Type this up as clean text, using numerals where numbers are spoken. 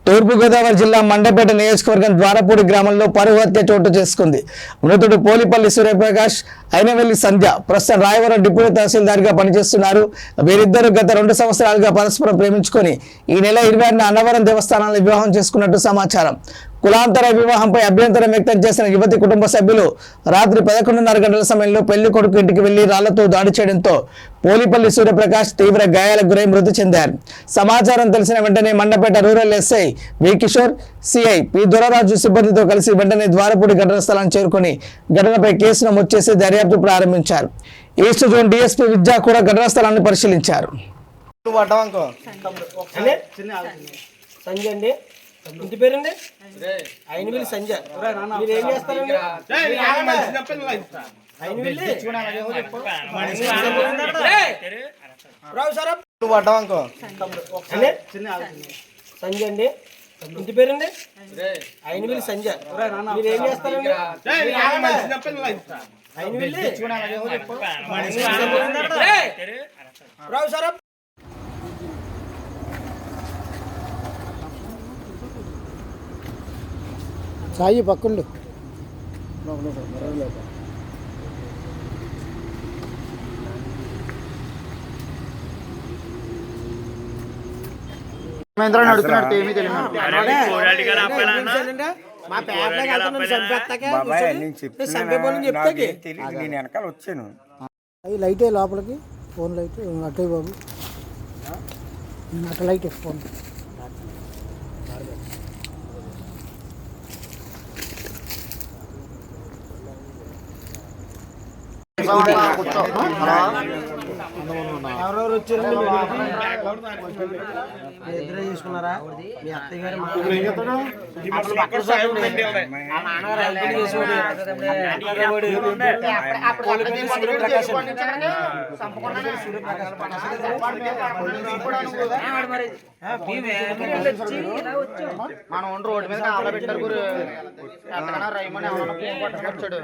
తూర్పుగోదావరి జిల్లా మండపేట నియోజకవర్గం ద్వారపూడి గ్రామంలో పరువు హత్య చోటు చేసుకుంది. మృతుడు పోలిపల్లి సూర్యప్రకాష్, అయినవెల్లి సంధ్య ప్రస్తుతం రాయవరం డిప్యూటీ తహసీల్దార్గా పనిచేస్తున్నారు. వీరిద్దరూ గత 2 సంవత్సరాలుగా పరస్పరం ప్రేమించుకొని ఈ నెల 26న అన్నవరం దేవస్థానంలో వివాహం చేసుకున్నట్టు సమాచారం. కులాంతర వివాహంపై అభ్యంతరం వ్యక్తం చేసిన యువతి కుటుంబ సభ్యులు రాత్రి 11:30 గంటల సమయంలో పెళ్లి కొడుకు ఇంటికి వెళ్లి రాళ్లతో దాడి చేయడంతో పోలిపల్లి సూర్యప్రకాష్ తీవ్ర గాయాలకు గురై మృతి చెందారు. సమాచారం తెలిసిన వెంటనే Mandapeta rural SI V Kishore, CI P Doraraju సిబ్బందితో కలిసి వెంటనే ద్వారపూడి ఘటనా స్థలాన్ని చేరుకుని ఘటనపై కేసు నమోదు చేసి దర్యాప్తు ప్రారంభించారు. ఈస్ట్ జోన్ డిఎస్పీ విద్యా కూడా ఘటనా స్థలాన్ని పరిశీలించారు. ఇంటి పేరండి అయినవెల్లి సంజయ్. మీరు ఏం చేస్తారండి? సంజయ్ అండి. ఇంటి పేరండి అయినవెల్లి సంజయ్. మీరు ఏం చేస్తారండి? అయినవెల్లి రావు సార్. సాయి పక్కండు అడుగుతున్నట్టు ఏమీ తెలియదు. నేను వెనకాల వచ్చాను. లైటే లోపలికి ఫోన్ లైట్ అట్టే బాబు అట్ట లైట్ ఫోన్ ఎవరెవరు వచ్చారండి? ఇద్దరే చేసుకున్నారా? మీ అత్తయ్య గారు మనం రోడ్డు మీద ఆలబెట్టారు రైమని ఎవరన్నా వచ్చాడు.